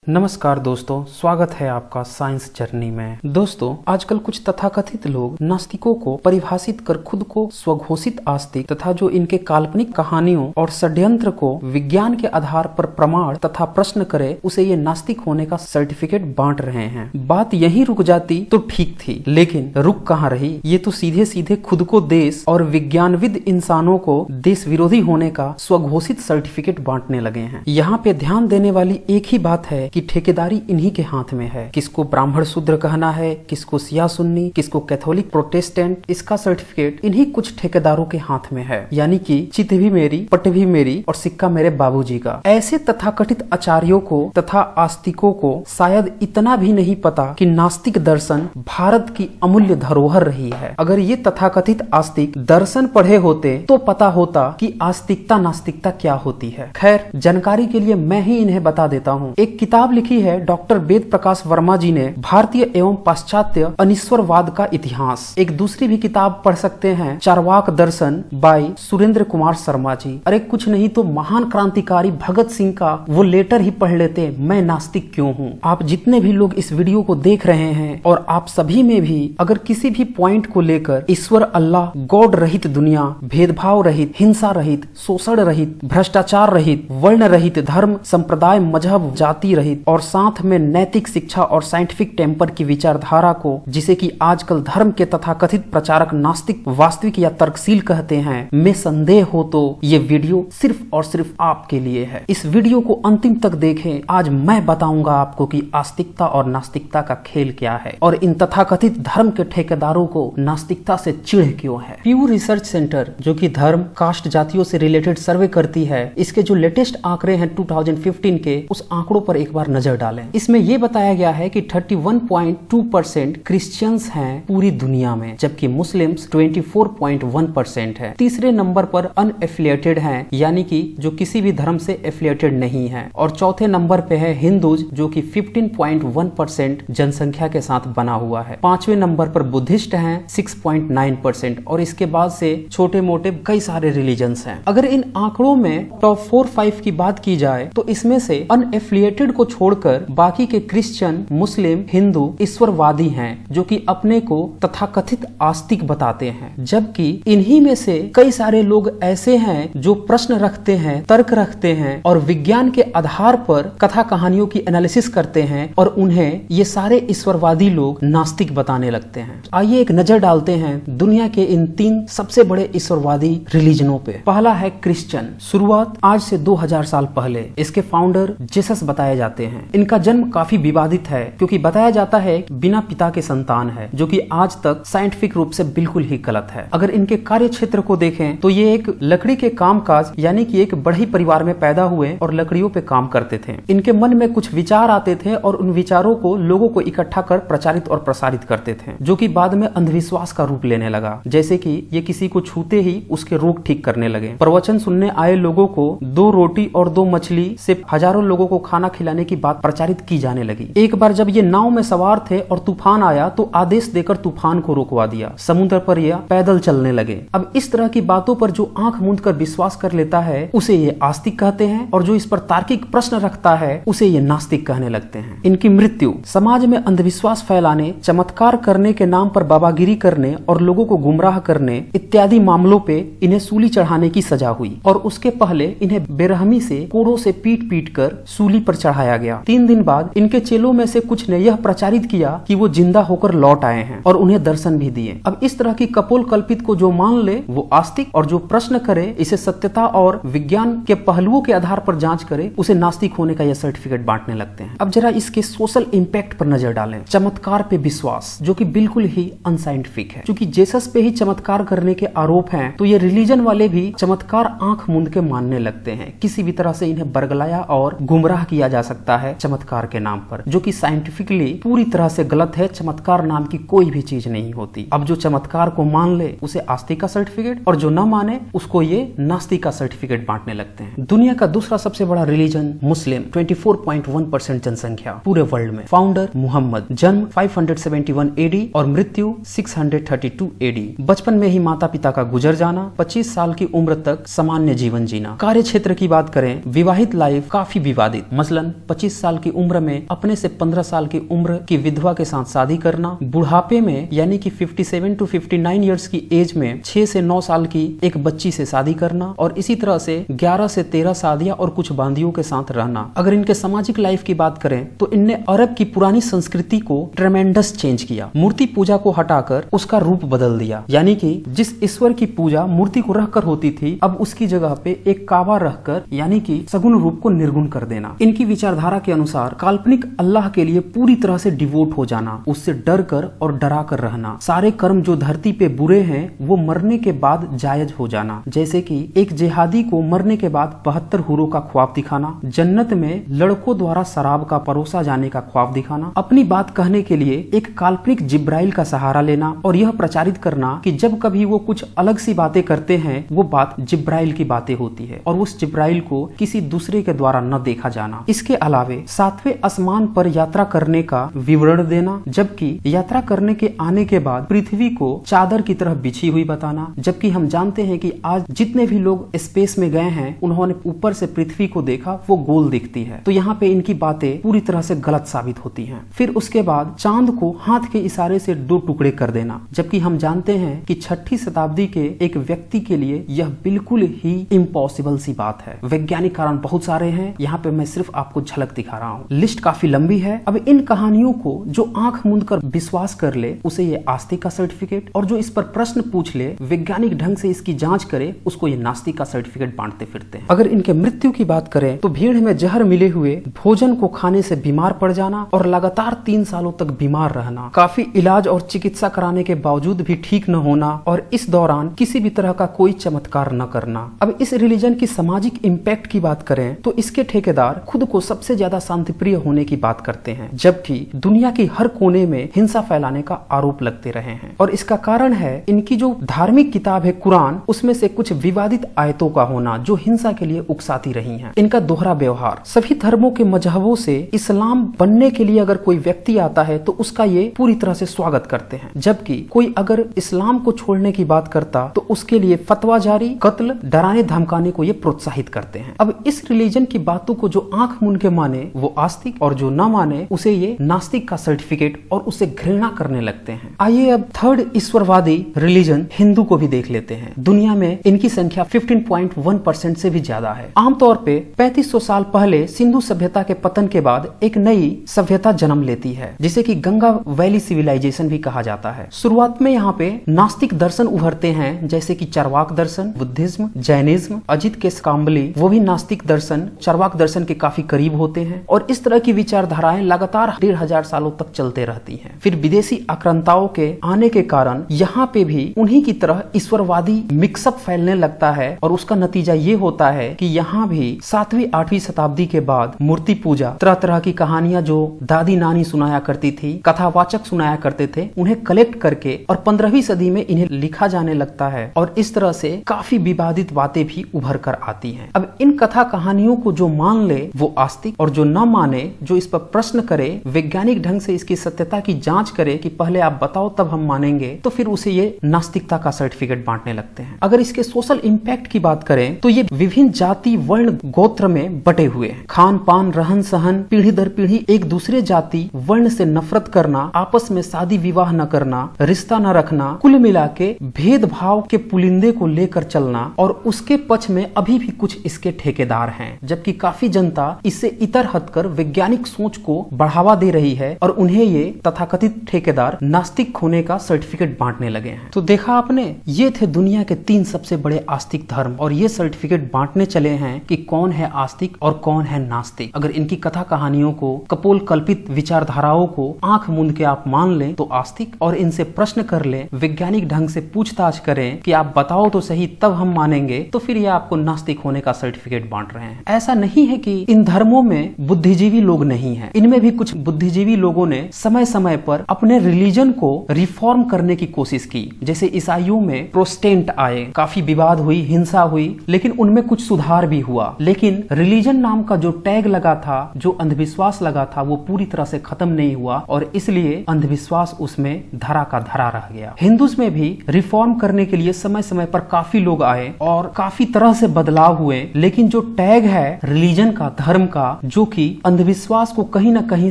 नमस्कार दोस्तों, स्वागत है आपका साइंस जर्नी में। दोस्तों, आजकल कुछ तथाकथित लोग नास्तिकों को परिभाषित कर खुद को स्वघोषित आस्तिक तथा जो इनके काल्पनिक कहानियों और षड्यंत्र को विज्ञान के आधार पर प्रमाण तथा प्रश्न करे उसे ये नास्तिक होने का सर्टिफिकेट बांट रहे हैं। बात यहीं रुक जाती तो ठीक थी, लेकिन रुक कहाँ रही। ये तो सीधे सीधे खुद को देश और विज्ञानविद इंसानों को देश विरोधी होने का स्वघोषित सर्टिफिकेट बांटने लगे हैं। यहाँ पे ध्यान देने वाली एक ही बात है कि ठेकेदारी इन्हीं के हाथ में है। किसको ब्राह्मण शूद्र कहना है, किसको शिया सुन्नी, किसको कैथोलिक प्रोटेस्टेंट, इसका सर्टिफिकेट इन्हीं कुछ ठेकेदारों के हाथ में है। यानी कि चित भी मेरी, पट भी मेरी और सिक्का मेरे बाबूजी का। ऐसे तथाकथित आचार्यों को तथा आस्तिकों को शायद इतना भी नहीं पता कि नास्तिक दर्शन भारत की अमूल्य धरोहर रही है। अगर ये तथाकथित आस्तिक दर्शन पढ़े होते तो पता होता कि आस्तिकता नास्तिकता क्या होती है। खैर, जानकारी के लिए मैं ही इन्हें बता देता हूँ। एक किताब लिखी है डॉक्टर वेद प्रकाश वर्मा जी ने, भारतीय एवं पाश्चात्य अनिश्वरवाद का इतिहास। एक दूसरी भी किताब पढ़ सकते हैं, चारवाक दर्शन बाय सुरेंद्र कुमार शर्मा जी। अरे कुछ नहीं तो महान क्रांतिकारी भगत सिंह का वो लेटर ही पढ़ लेते, मैं नास्तिक क्यों हूँ। आप जितने भी लोग इस वीडियो को देख रहे हैं और आप सभी में भी अगर किसी भी पॉइंट को लेकर ईश्वर, अल्लाह, गॉड रहित दुनिया, भेदभाव रहित, हिंसा रहित, शोषण रहित, भ्रष्टाचार रहित, वर्ण रहित, धर्म संप्रदाय मजहब जाति रहित और साथ में नैतिक शिक्षा और साइंटिफिक टेम्पर की विचारधारा को, जिसे कि आजकल धर्म के तथाकथित प्रचारक नास्तिक वास्तविक या तर्कशील कहते हैं, में संदेह हो तो ये वीडियो सिर्फ और सिर्फ आपके लिए है। इस वीडियो को अंतिम तक देखें। आज मैं बताऊंगा आपको कि आस्तिकता और नास्तिकता का खेल क्या है और इन तथाकथित धर्म के ठेकेदारों को नास्तिकता से चिढ़ क्यों है। प्यू रिसर्च सेंटर, जो कि धर्म, कास्ट, जातियों से रिलेटेड सर्वे करती है, इसके जो लेटेस्ट आंकड़े हैं 2015 के, उस आंकड़ों पर एक बार नजर डालें। इसमें यह बताया गया है कि 31.2% क्रिश्चियंस हैं पूरी दुनिया में, जबकि मुस्लिम्स 24.1% है। तीसरे नंबर पर अनएफिलिएटेड हैं, यानी कि जो किसी भी धर्म से एफिलिएटेड नहीं है। और चौथे नंबर पे है हिंदूज, जो कि 15.1% जनसंख्या के साथ बना हुआ है। पांचवें नंबर पर बुद्धिस्ट हैं 6.9% और इसके बाद से छोटे मोटे कई सारे रिलीजन्स हैं। अगर इन आंकड़ों में टॉप 4-5 की बात की जाए तो इसमें से अनएफिलिएटेड को छोड़कर बाकी के क्रिश्चियन, मुस्लिम, हिंदू ईश्वरवादी हैं, जो कि अपने को तथाकथित आस्तिक बताते हैं। जबकि इन्हीं में से कई सारे लोग ऐसे हैं जो प्रश्न रखते हैं, तर्क रखते हैं और विज्ञान के आधार पर कथा कहानियों की एनालिसिस करते हैं और उन्हें ये सारे ईश्वरवादी लोग नास्तिक बताने लगते हैं। आइए एक नजर डालते हैं दुनिया के इन 3 सबसे बड़े ईश्वरवादी रिलीजनों पे। पहला है क्रिश्चियन। शुरुआत आज से 2000 साल पहले इसके फाउंडर जीसस बताए जाते हैं। इनका जन्म काफी विवादित है, क्योंकि बताया जाता है बिना पिता के संतान है, जो कि आज तक साइंटिफिक रूप से बिल्कुल ही गलत है। अगर इनके कार्य क्षेत्र को देखें तो ये एक लकड़ी के कामकाज, यानी कि एक बढ़ई परिवार में पैदा हुए और लकड़ियों पे काम करते थे। इनके मन में कुछ विचार आते थे और उन विचारों को लोगों को इकट्ठा कर प्रचारित और प्रसारित करते थे, जो कि बाद में अंधविश्वास का रूप लेने लगा। जैसे कि ये किसी को छूते ही उसके रोग ठीक करने लगे। प्रवचन सुनने आए लोगों को 2 रोटी और 2 मछली से हजारों लोगों को खाना खिलाने की बात प्रचारित की जाने लगी। एक बार जब ये नाव में सवार थे और तूफान आया तो आदेश देकर तूफान को रोकवा दिया। समुद्र पर ये पैदल चलने लगे। अब इस तरह की बातों पर जो आंख मूंद कर विश्वास कर लेता है उसे ये आस्तिक कहते हैं, और जो इस पर तार्किक प्रश्न रखता है उसे ये नास्तिक कहने लगते हैं। इनकी मृत्यु समाज में अंधविश्वास फैलाने, चमत्कार करने के नाम पर बाबागिरी करने और लोगों को गुमराह करने इत्यादि मामलों पे इन्हें सूली चढ़ाने की सजा हुई। और उसके पहले इन्हें बेरहमी से कोड़ों से पीट पीट कर सूली पर चढ़ाया गया। 3 दिन बाद इनके चेलों में से कुछ ने यह प्रचारित किया कि वो जिंदा होकर लौट आए हैं और उन्हें दर्शन भी दिए। अब इस तरह की कपोल कल्पित को जो मान ले वो आस्तिक, और जो प्रश्न करे, इसे सत्यता और विज्ञान के पहलुओं के आधार पर जांच करे, उसे नास्तिक होने का यह सर्टिफिकेट बांटने लगते हैं। अब जरा इसके सोशल इंपैक्ट पर नजर डालें। चमत्कार पे विश्वास, जो कि बिल्कुल ही अनसाइंटिफिक है। क्योंकि जीसस पे ही चमत्कार करने के आरोप हैं, तो ये रिलीजन वाले भी चमत्कार आंख मूंद के मानने लगते हैं। किसी भी तरह से इन्हें बरगलाया और गुमराह किया जा सकता है चमत्कार के नाम पर, जो कि साइंटिफिकली पूरी तरह से गलत है। चमत्कार नाम की कोई भी चीज नहीं होती। अब जो चमत्कार को मान ले उसे आस्तिक का सर्टिफिकेट, और जो न माने उसको ये नास्तिक का सर्टिफिकेट बांटने लगते हैं। दुनिया का दूसरा सबसे बड़ा रिलीजन मुस्लिम, 24.1% जनसंख्या पूरे वर्ल्ड में। फाउंडर मुहम्मद, जन्म 571 AD और मृत्यु 632 AD। बचपन में ही माता पिता का गुजर जाना, 25 साल की उम्र तक सामान्य जीवन जीना। कार्य क्षेत्र की बात करें, विवाहित लाइफ काफी विवादित, मसलन 25 साल की उम्र में अपने से 15 साल की उम्र की विधवा के साथ शादी करना, बुढ़ापे में यानी कि 57 टू 59 इयर्स की एज में 6 से 9 साल की एक बच्ची से शादी करना और इसी तरह से 11 से 13 शादियां और कुछ बांदियों के साथ रहना। अगर इनके सामाजिक लाइफ की बात करें तो इनने अरब की पुरानी संस्कृति को ट्रेमेंडस चेंज किया। मूर्ति पूजा को हटाकर उसका रूप बदल दिया, यानी कि जिस ईश्वर की पूजा मूर्ति को रखकर होती थी अब उसकी जगह पे एक काबा रखकर यानी कि सगुण रूप को निर्गुण कर देना। इनकी विचारधारा के अनुसार काल्पनिक अल्लाह के लिए पूरी तरह से डिवोट हो जाना, उससे डर कर और डरा कर रहना, सारे कर्म जो धरती पे बुरे हैं वो मरने के बाद जायज हो जाना। जैसे कि एक जिहादी को मरने के बाद 72 हुरों का ख्वाब दिखाना, जन्नत में लड़कों द्वारा शराब का परोसा जाने का ख्वाब दिखाना, अपनी बात कहने के लिए एक काल्पनिक जिब्राइल का सहारा लेना और यह प्रचारित करना कि जब कभी वो कुछ अलग सी बातें करते हैं वो बात जिब्राइल की बातें होती है और उस जिब्राइल को किसी दूसरे के द्वारा न देखा जाना। इसके अलावे 7वें आसमान पर यात्रा करने का विवरण देना, जबकि यात्रा करने के आने के बाद पृथ्वी को चादर की तरह बिछी हुई बताना, जबकि हम जानते हैं कि आज जितने भी लोग स्पेस में गए हैं उन्होंने ऊपर से पृथ्वी को देखा वो गोल दिखती है। तो यहाँ पे इनकी बातें पूरी तरह से गलत साबित होती हैं। फिर उसके बाद चांद को हाथ के इशारे से 2 टुकड़े कर देना, जबकि हम जानते हैं कि 6ठी शताब्दी के एक व्यक्ति के लिए यह बिल्कुल ही इम्पॉसिबल सी बात है। वैज्ञानिक कारण बहुत सारे हैं, यहाँ पे मैं सिर्फ आपको झलक दिखा रहा हूँ। लिस्ट काफी लंबी है। अब इन कहानियों को जो आंख मूंद कर विश्वास कर ले उसे ये आस्तिक का सर्टिफिकेट, और जो इस पर प्रश्न पूछ ले वैज्ञानिक ढंग से इसकी जांच करे उसको ये नास्तिक का सर्टिफिकेट बांटते फिरते हैं। अगर इनके मृत्यु की बात करें तो भीड़ में जहर मिले हुए भोजन को खाने से बीमार पड़ जाना और लगातार 3 सालों तक बीमार रहना, काफी इलाज और चिकित्सा कराने के बावजूद भी ठीक न होना और इस दौरान किसी भी तरह का कोई चमत्कार न करना। अब इस रिलीजन की सामाजिक इम्पैक्ट की बात करें तो इसके ठेकेदार खुद को सबसे ज्यादा शांतिप्रिय होने की बात करते हैं, जबकि दुनिया की हर कोने में हिंसा फैलाने का आरोप लगते रहे हैं। और इसका कारण है इनकी जो धार्मिक किताब है कुरान, उसमें से कुछ विवादित आयतों का होना जो हिंसा के लिए उकसाती रही हैं। इनका दोहरा व्यवहार, सभी धर्मों के मजहबों से इस्लाम बनने के लिए अगर कोई व्यक्ति आता है तो उसका ये पूरी तरह से स्वागत करते हैं, जबकि कोई अगर इस्लाम को छोड़ने की बात करता तो उसके लिए फतवा जारी, कत्ल, डराने धमकाने को ये प्रोत्साहित करते हैं। अब इस रिलीजन की बातों को जो आंख मूंद के माने वो आस्तिक और जो न माने उसे ये नास्तिक का सर्टिफिकेट और उसे घृणा करने लगते हैं। आइए अब थर्ड ईश्वरवादी रिलीजन हिंदू को भी देख लेते हैं। दुनिया में इनकी संख्या 15.1% से भी ज्यादा है। आमतौर पे 3500 साल पहले सिंधु सभ्यता के पतन के बाद एक नई सभ्यता जन्म लेती है जिसे कि गंगा वैली सिविलाइजेशन भी कहा जाता है। शुरुआत में यहाँ पे नास्तिक दर्शन उभरते हैं जैसे कि चार्वाक दर्शन, बुद्धिज्म, जैनिज्म। अजित केश काम्बली वो भी नास्तिक दर्शन, चार्वाक दर्शन के काफी करीब होते हैं और इस तरह की विचारधाराएं लगातार 1500 सालों तक चलते रहती हैं। फिर विदेशी आक्रांताओं के आने के कारण यहाँ पे भी उन्हीं की तरह ईश्वरवादी मिक्सअप फैलने लगता है और उसका नतीजा ये होता है कि यहाँ भी 7वीं 8वीं शताब्दी के बाद मूर्ति पूजा, तरह तरह की कहानियां जो दादी नानी सुनाया करती थी, कथावाचक सुनाया करते थे, उन्हें कलेक्ट करके और 15वीं सदी में इन्हें लिखा जाने लगता है और इस तरह से काफी विवादित बातें भी उभर कर आती हैं। अब इन कथा कहानियों को जो मान ले वो आस्तिक और जो न माने, जो इस पर प्रश्न करे, वैज्ञानिक ढंग से इसकी सत्यता की जांच करे कि पहले आप बताओ तब हम मानेंगे, तो फिर उसे ये नास्तिकता का सर्टिफिकेट बांटने लगते हैं। अगर इसके सोशल इम्पैक्ट की बात करें तो ये विभिन्न जाति, वर्ण, गोत्र में बटे हुए हैं। खान पान, रहन सहन, पीढ़ी दर पीढ़ी एक दूसरे जाति वर्ण से नफरत करना, आपस में शादी विवाह न करना, रिश्ता न रखना, कुल मिला के भेदभाव के पुलिंदे को लेकर चलना और उसके पक्ष में अभी भी कुछ इसके ठेकेदार हैं, जबकि काफी जनता इससे इतर हटकर वैज्ञानिक सोच को बढ़ावा दे रही है और उन्हें ये तथाकथित ठेकेदार नास्तिक होने का सर्टिफिकेट बांटने लगे हैं। तो देखा आपने, ये थे दुनिया के 3 सबसे बड़े आस्तिक धर्म और ये सर्टिफिकेट बांटने चले हैं कि कौन है आस्तिक और कौन है नास्तिक। अगर इनकी कथा कहानियों को, कपोल कल्पित विचारधाराओं को आंख मूंद के आप मान लें तो आस्तिक, और इनसे प्रश्न कर लें, वैज्ञानिक ढंग से पूछताछ करें कि आप बताओ तो सही तब हम मानेंगे, तो फिर ये आपको नास्तिक होने का सर्टिफिकेट बांट रहे हैं। ऐसा नहीं है कि इन धर्मों में बुद्धिजीवी लोग नहीं है, इनमें भी कुछ बुद्धिजीवी लोगों ने समय समय पर अपने रिलीजन को रिफॉर्म करने की कोशिश की। जैसे ईसाइयों में प्रोटेस्टेंट आए, काफी विवाद हुई, हिंसा हुई, लेकिन उनमें कुछ सुधार भी हुआ। लेकिन रिलीजन नाम का जो टैग लगा था, जो अंधविश्वास लगा था, वो पूरी तरह से खत्म नहीं हुआ और इसलिए अंधविश्वास उसमें धरा का धरा रह गया। हिंदुज में भी रिफॉर्म करने के लिए समय समय पर काफी लोग आए और काफी तरह से बदलाव हुए, लेकिन जो टैग है रिलीजन का, धर्म का, जो कि अंधविश्वास को कहीं न कहीं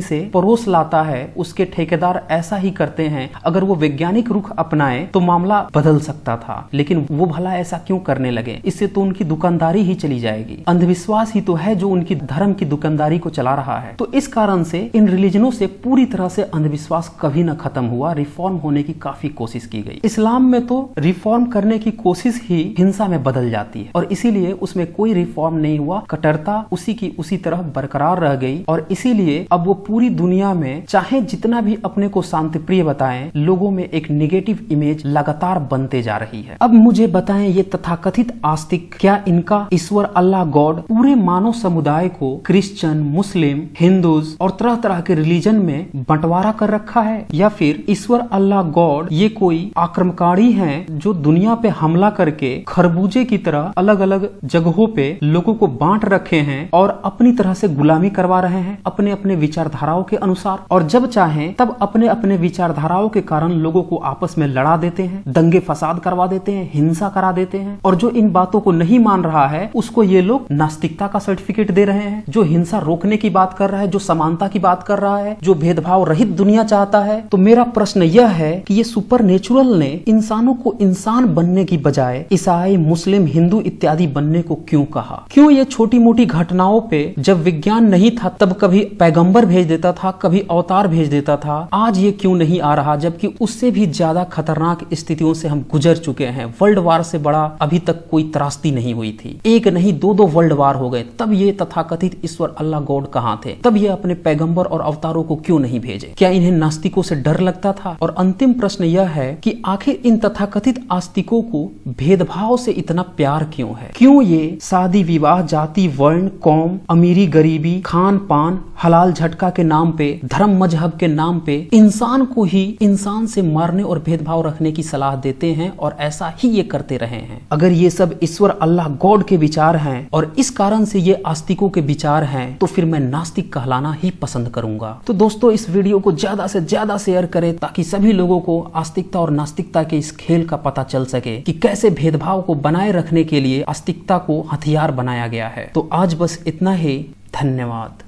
से परोस लाता है, उसके ठेकेदार ऐसा ही करते हैं। अगर वो वैज्ञानिक रुख अपनाए तो मामला बदल सकता था, लेकिन वो भला ऐसा क्यों करने लगे? इससे तो उनकी दुकानदारी ही चली जाएगी। अंधविश्वास ही तो है जो उनकी धर्म की दुकानदारी को चला रहा है। तो इस कारण से इन रिलीजनों से पूरी तरह से अंधविश्वास कभी न खत्म हुआ, रिफॉर्म होने की काफी कोशिश की गई। इस्लाम में तो रिफॉर्म करने की कोशिश ही हिंसा में बदल जाती है और इसीलिए उसमें कोई रिफॉर्म नहीं हुआ, कट्टरता उसी की उसी तरह बरकरार रह गई और इसीलिए अब वो पूरी दुनिया में चाहे जितना भी अपने को शांतिप्रिय बताएं, लोगों में एक नेगेटिव इमेज लगातार बनते जा रही है। अब मुझे बताएं, ये तथाकथित आस्तिक क्या इनका ईश्वर अल्लाह गॉड पूरे मानव समुदाय को क्रिश्चियन, मुस्लिम, हिंदूज और तरह तरह के रिलीजन में बंटवारा कर रखा है, या फिर ईश्वर अल्लाह गॉड ये कोई आक्रमणकारी हैं जो दुनिया पे हमला करके खरबूजे की तरह अलग अलग जगहों पे लोगों को बांट रखे हैं और अपनी तरह से गुलामी करवा रहे हैं अपने अपने विचारधाराओं के अनुसार, और जब चाहें तब अपने अपने विचारधाराओं के कारण लोगों को आपस में लड़ा देते हैं, दंगे फसाद करवा देते हैं, हिंसा करा देते हैं। और जो इन बातों को नहीं मान रहा है उसको ये लोग नास्तिकता का सर्टिफिकेट दे रहे हैं। जो हिंसा रोकने की बात कर रहा है, जो समानता की बात कर रहा है, जो भेदभाव रहित दुनिया चाहता है। तो मेरा प्रश्न यह है कि ये सुपरनेचुरल ने इंसानों को इंसान बनने की बजाय ईसाई, मुस्लिम, हिंदू इत्यादि बनने को क्यों कहा? क्यों ये छोटी मोटी घटनाओं पे जब विज्ञान नहीं था तब कभी पैगंबर भेज देता था, कभी अवतार भेज देता था, आज ये क्यों नहीं आ रहा? जबकि उससे भी ज्यादा खतरनाक स्थितियों से हम गुजर चुके हैं। वर्ल्ड वार से बड़ा अभी तक कोई त्रासदी नहीं हुई थी। एक नहीं दो वर्ल्ड वार हो गए, तब ये तथाकथित ईश्वर अल्लाह गॉड कहाँ थे? तब ये अपने पैगंबर और अवतारों को क्यों नहीं भेजे? क्या इन्हें नास्तिकों से डर लगता था? और अंतिम प्रश्न यह है कि आखिर इन तथाकथित आस्तिकों को भेदभाव से इतना प्यार क्यों है? क्यों ये शादी विवाह, जाति, वर्ण, कौम, अमीरी, गरीबी, खान पान, हलाल झटका के नाम पे, धर्म मजहब के नाम पे इंसान को ही इंसान से मारने और भेदभाव रखने की सलाह देते हैं और ऐसा ही ये करते रहे हैं? अगर ये सब ईश्वर अल्लाह गॉड के विचार हैं और इस कारण से ये आस्तिकों के विचार हैं, तो फिर मैं नास्तिक कहलाना ही पसंद करूंगा। तो दोस्तों, इस वीडियो को ज्यादा से ज्यादा शेयर करें ताकि सभी लोगों को आस्तिकता और नास्तिकता के इस खेल का पता चल सके कि कैसे भेदभाव को बनाए रखने के लिए आस्तिकता को हथियार बनाया गया है। तो आज बस इतना ही। धन्यवाद।